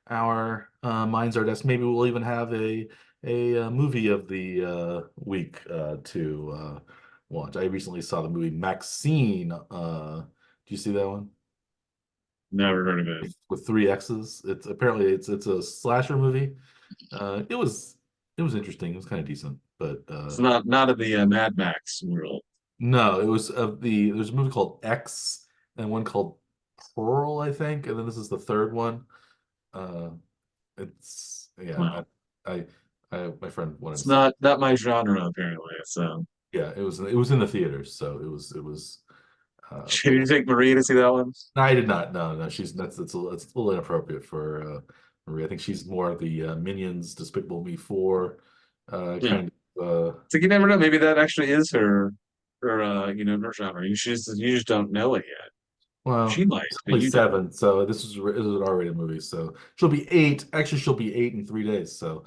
our minds, our desk. Maybe we'll even have a movie of the week to watch. I recently saw the movie Maxine. Do you see that one? Never heard of it. With three X's. It's apparently it's a slasher movie. It was interesting. It was kind of decent, but It's not in the Mad Max world. no, it was there's a movie called X and one called Pearl, I think, and then this is the third one. Uh, it's yeah, Well, my friend wanted to it's see it. not my genre apparently. So, Yeah, it was in the theaters, so it was. did you take Marie to see that one? No, I did not. No, no, it's a little inappropriate for Marie. I think she's more of the Minions, Despicable Me 4 Yeah. kind of. It's like you never know. Maybe that actually is her genre. You just don't know it yet. She Well, might, she's but only you don't. 7, so this is an R-rated movie. So she'll be 8. Actually, she'll be 8 in 3 days. So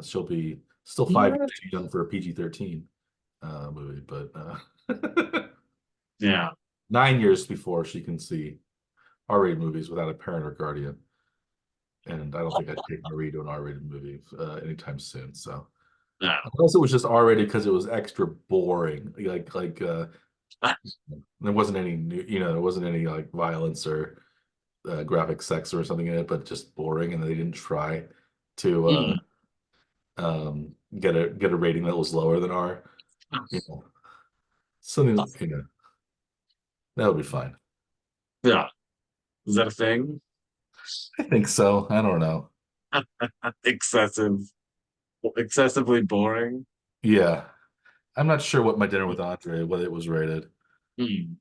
she'll be still 5 years Yeah. too young for a PG-13 movie, but uh, Yeah. 9 years before she can see R-rated movies without a parent or guardian. And I don't think I'd take Marie to an R-rated movie anytime soon. So Yeah. unless it was just R-rated because it was extra boring, like there wasn't any there wasn't any like violence or graphic sex or something in it, but just boring, and they didn't try to Mm. get a rating that was lower than R. You know, something that would be fine. Yeah. Is that a thing? I think so. I don't know. Excessive, excessively boring. Yeah, I'm not sure what My Dinner with Andre whether it was rated, Mm.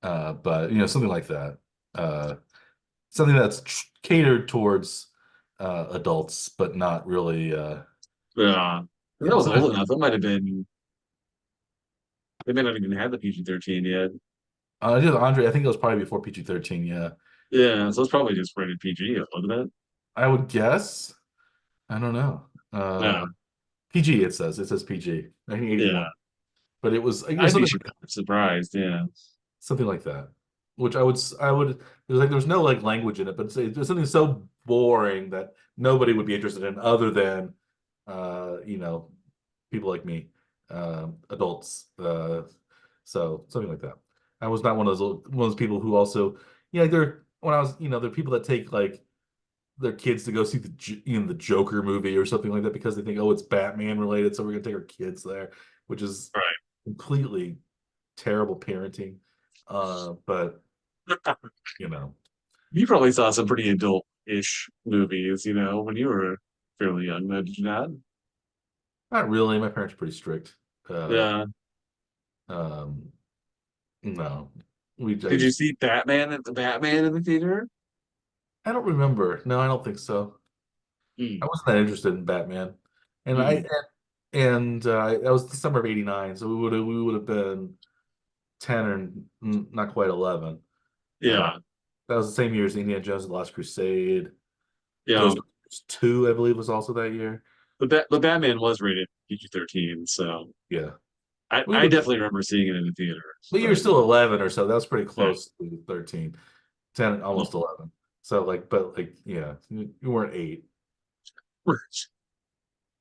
but something like that. Uh, Something that's catered towards adults, but not really. Yeah. That was Something. old enough. That might have been. They may not even have the PG-13 yet. Yeah, Andre, I think it was probably before PG-13. Yeah, Yeah, so it's probably just rated PG, wasn't it? I would guess. I don't know. Yeah. PG, it says PG, Yeah. 1981. But it was I'd be something like that. surprised. Yeah. Something like that. Which I would there's no like language in it, but it's something so boring that nobody would be interested in other than uh, you know, people like me, adults. So something like that. I was not one of those people who also, they're when I was, there are people that take like their kids to go see the Joker movie or something like that because they think, oh, it's Batman related, so we're gonna take our kids there, which is Right. completely terrible parenting. But you know, You probably saw some pretty adult-ish movies, when you were fairly young, though, did you not? not really. My parents are pretty strict. Uh, Yeah. um, no. We I Did you just see Batman in the theater? I don't remember. No, I don't think so. I Mm, wasn't that interested in Batman, and I mm. and that was the summer of '89, so we would have been 10 or not quite 11. Uh, Yeah, that was the same year as Indiana Jones and the Last Crusade. yeah. Ghostbusters 2, I believe, was also that year. But Batman was rated PG-13, so Yeah, we I would, definitely remember seeing it in the theater. but you were But still 11 or so. That was pretty yeah, close to 13, 10, almost mm. 11. So like, but like, yeah, you weren't 8.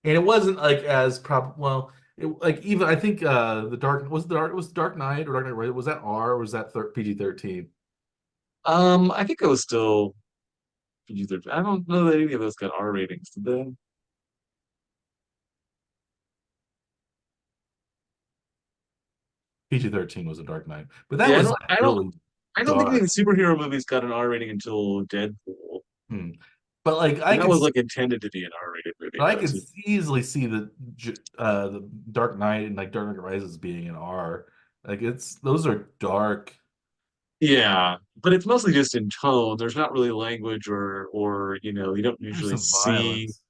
And it wasn't like as well, like even I think the Dark Knight or Dark Knight Rises, was that R or was that PG-13? I think it was still PG-13. I don't know that any of those got R ratings, did they? PG-13 was a Dark Knight, but that Yeah, was like really I don't think any dark. superhero movies got an R rating until Deadpool. Hmm. But like And that was like intended to be an R-rated movie I though could too. easily see the Dark Knight and like Dark Knight Rises being an R. Like it's those are dark. Yeah, but it's mostly just in tone. There's not really language or you don't There's usually some see. violence.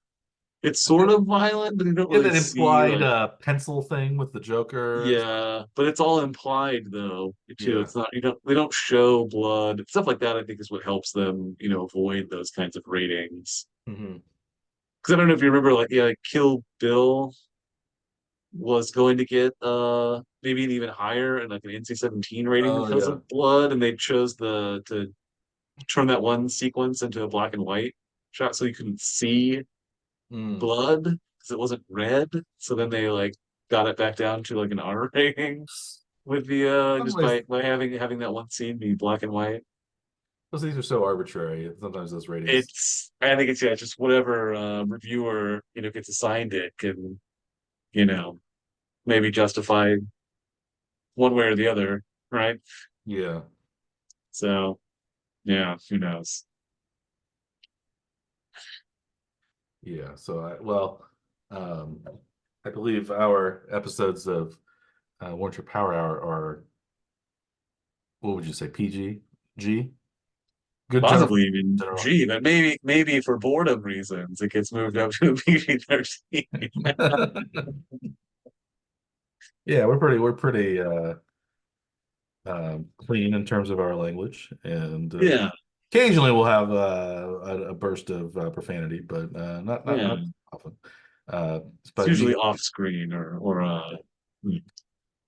It's Like sort of violent, but you don't yeah, really that see implied like pencil thing with the Joker and stuff. yeah, but it's all implied though too. Yeah. It's not they don't show blood. Stuff like that I think is what helps them, avoid those kinds of ratings. Hmm. Because I don't know if you remember like yeah, like Kill Bill was going to get maybe an even higher and like an NC-17 rating Oh because yeah. of blood, and they chose the to turn that one sequence into a black and white shot so you couldn't see Mm. blood because it wasn't red. So then they like got it back down to like an R rating with the Some just ways by having that one scene be black and white. those things are so arbitrary. Sometimes those ratings. I think it's yeah, just whatever reviewer gets assigned it can you know maybe justify one way or the other, right? Yeah. So yeah, who knows? Yeah. Um, I believe our episodes of One Trip Power Hour are, what would you say, PG? G? Good general Possibly even general. G, but maybe for boredom reasons it gets moved up to a PG-13. Yeah, we're pretty clean in terms of our language, and Yeah, occasionally we'll have a burst of profanity, but yeah. not often. Uh, It's but usually off screen or hmm,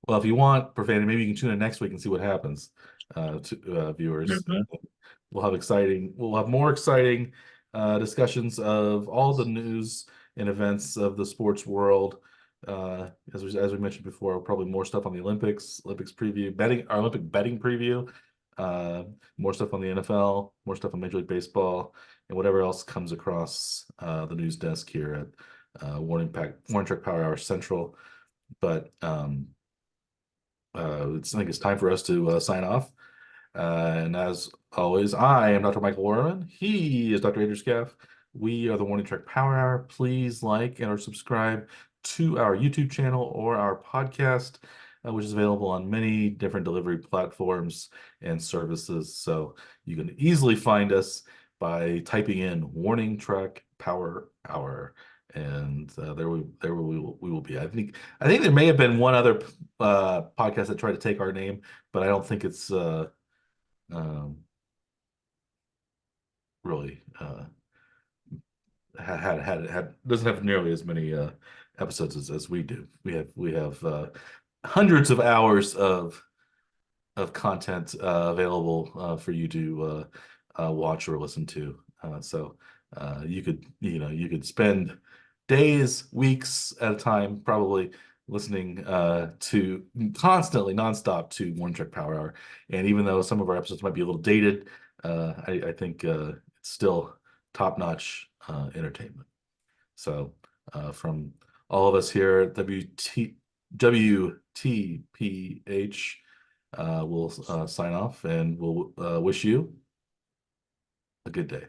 well, if you want profanity, maybe you can tune in next week and see what happens, to viewers. never. We'll have more exciting discussions of all the news and events of the sports world. As we mentioned before, probably more stuff on the Olympics preview, our Olympic betting preview, more stuff on the NFL, more stuff on Major League Baseball, and whatever else comes across the news desk here at Warning Track Power Hour Central. But I think it's time for us to sign off. And as always, I am Dr. Michael Warman. He is Dr. Andrew Scaff. We are the Warning Track Power Hour. Please like and or subscribe to our YouTube channel or our podcast, which is available on many different delivery platforms and services. So you can easily find us by typing in Warning Track Power Hour. And there we will be. I think there may have been one other podcast that tried to take our name, but I don't think it's um, really had doesn't have nearly as many episodes as we do. We have hundreds of hours of content available for you to watch or listen to. So you could spend days, weeks at a time, probably listening to constantly nonstop to One Trick Power Hour. And even though some of our episodes might be a little dated, I think it's still top-notch entertainment. So from all of us here at WTPH, we'll sign off and we'll wish you a good day.